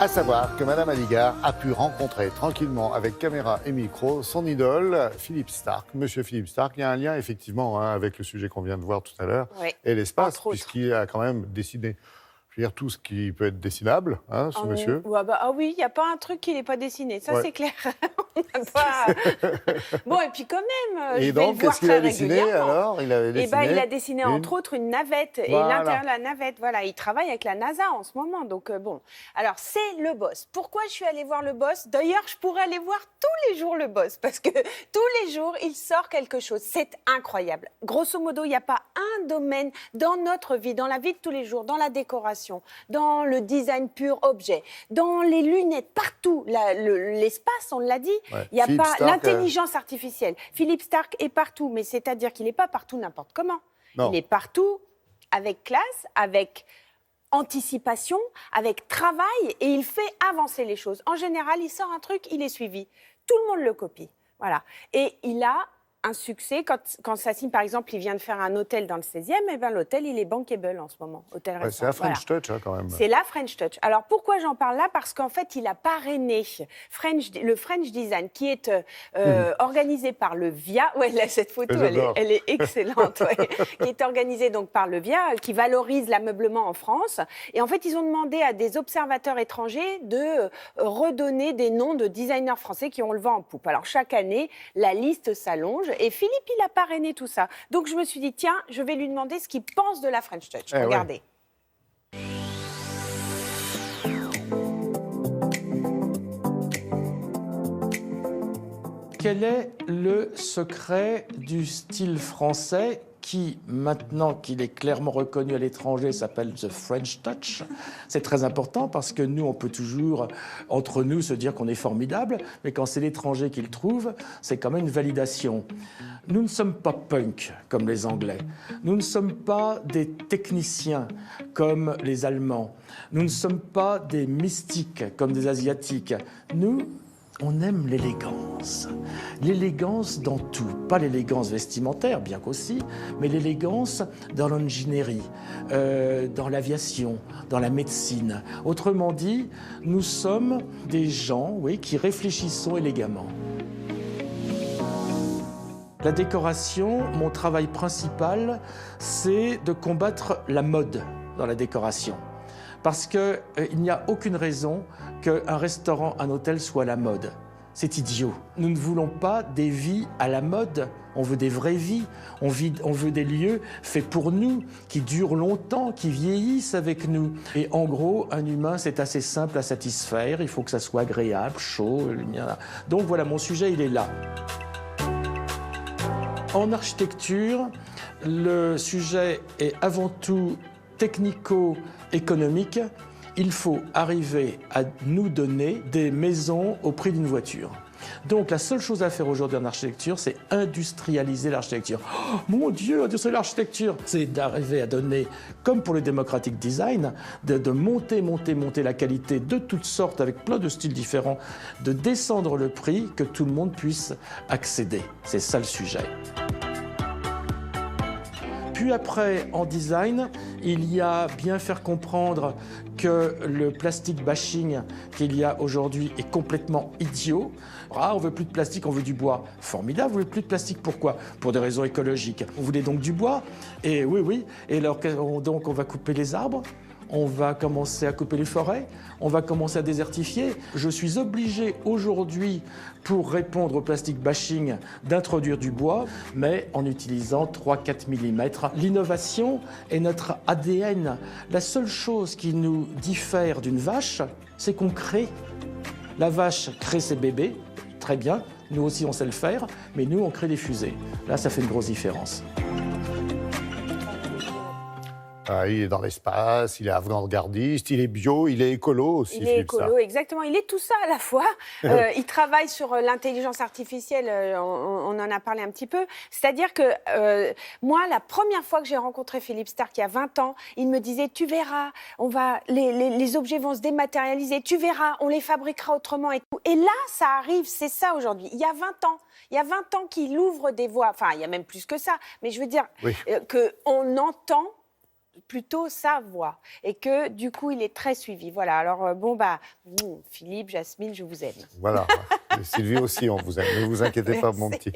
À savoir que Madame Aligard a pu rencontrer tranquillement, avec caméra et micro, son idole, Philippe Starck. Monsieur Philippe Starck, il y a un lien effectivement avec le sujet qu'on vient de voir tout à l'heure, et l'espace, puisqu'il a quand même dessiné, je veux dire, tout ce qui peut être dessinable, ce monsieur. Ah oui, il n'y a pas un truc qui n'est pas dessiné, ça c'est clair. Bon, et puis quand même, et donc, qu'est-ce qu'il a dessiné alors? Il avait dessiné il a dessiné entre autres une navette, et l'intérieur de la navette, voilà, il travaille avec la NASA en ce moment, donc bon. Alors, c'est le boss. Pourquoi je suis allée voir le boss? D'ailleurs, je pourrais aller voir tous les jours le boss, parce que tous les jours, il sort quelque chose. C'est incroyable. Grosso modo, il n'y a pas un domaine dans notre vie, dans la vie de tous les jours, dans la décoration, dans le design pur objet, dans les lunettes, partout. L'espace, on l'a dit, il n'y a pas l'intelligence artificielle. Philippe Starck est partout, mais c'est-à-dire qu'il n'est pas partout n'importe comment. Non. Il est partout avec classe, avec anticipation, avec travail, et il fait avancer les choses. En général, il sort un truc, il est suivi. Tout le monde le copie. Voilà. Et il a un succès. Quand ça signe, par exemple, il vient de faire un hôtel dans le 16e, et bien l'hôtel, il est bankable en ce moment. C'est la French Touch, quand même. C'est la French Touch. Alors, pourquoi j'en parle là? Parce qu'en fait, il a parrainé le French Design, qui est organisé par le VIA. Ouais, là, cette photo, elle est excellente. Qui est organisée donc par le VIA, qui valorise l'ameublement en France. Et en fait, ils ont demandé à des observateurs étrangers de redonner des noms de designers français qui ont le vent en poupe. Alors, chaque année, la liste s'allonge. Et Philippe, il a parrainé tout ça. Donc, je me suis dit, tiens, je vais lui demander ce qu'il pense de la French Touch. Regardez. Quel est le secret du style français qui, maintenant qu'il est clairement reconnu à l'étranger, s'appelle The French Touch? C'est très important parce que nous, on peut toujours, entre nous, se dire qu'on est formidable, mais quand c'est l'étranger qui le trouve, c'est quand même une validation. Nous ne sommes pas punk comme les Anglais. Nous ne sommes pas des techniciens comme les Allemands. Nous ne sommes pas des mystiques comme des Asiatiques. Nous, on aime l'élégance. L'élégance dans tout. Pas l'élégance vestimentaire, bien qu'aussi, mais l'élégance dans l'ingénierie, dans l'aviation, dans la médecine. Autrement dit, nous sommes des gens, qui réfléchissons élégamment. La décoration, mon travail principal, c'est de combattre la mode dans la décoration. Parce qu'il n'y a aucune raison qu'un restaurant, un hôtel soit à la mode. C'est idiot. Nous ne voulons pas des vies à la mode, on veut des vraies vies. On veut des lieux faits pour nous, qui durent longtemps, qui vieillissent avec nous. Et en gros, un humain, c'est assez simple à satisfaire, il faut que ça soit agréable, chaud, donc voilà, mon sujet, il est là. En architecture, le sujet est avant tout technico-économique. Il faut arriver à nous donner des maisons au prix d'une voiture. Donc la seule chose à faire aujourd'hui en architecture, c'est industrialiser l'architecture. Oh, mon Dieu, industrialiser l'architecture, c'est d'arriver à donner, comme pour le democratic design, de monter la qualité de toutes sortes, avec plein de styles différents, de descendre le prix, que tout le monde puisse accéder. C'est ça le sujet. Puis après, en design, il y a bien faire comprendre que le plastic bashing qu'il y a aujourd'hui est complètement idiot. Ah, on veut plus de plastique, on veut du bois. Formidable, vous voulez plus de plastique, pourquoi? Pour des raisons écologiques. Vous voulez donc du bois? Et oui. Et alors, donc, on va couper les arbres? On va commencer à couper les forêts, on va commencer à désertifier. Je suis obligé aujourd'hui, pour répondre au plastic bashing, d'introduire du bois, mais en utilisant 3-4 mm. L'innovation est notre ADN. La seule chose qui nous diffère d'une vache, c'est qu'on crée. La vache crée ses bébés, très bien, nous aussi on sait le faire, mais nous on crée des fusées. Là, ça fait une grosse différence. Il est dans l'espace, il est avant-gardiste, il est bio, il est écolo aussi. Il est écolo, exactement. Il est tout ça à la fois. Il travaille sur l'intelligence artificielle, on en a parlé un petit peu. C'est-à-dire que moi, la première fois que j'ai rencontré Philippe Starck, il y a 20 ans, il me disait, tu verras, les objets vont se dématérialiser, tu verras, on les fabriquera autrement et tout. Et là, ça arrive, c'est ça aujourd'hui. Il y a 20 ans. Il y a 20 ans qu'il ouvre des voies, enfin, il y a même plus que ça, mais je veux dire qu'on entend plutôt sa voix. Et que, du coup, il est très suivi. Voilà, alors Philippe, Jasmine, je vous aime. Voilà, et Sylvie aussi, on vous aime. Ne vous inquiétez pas, mon petit.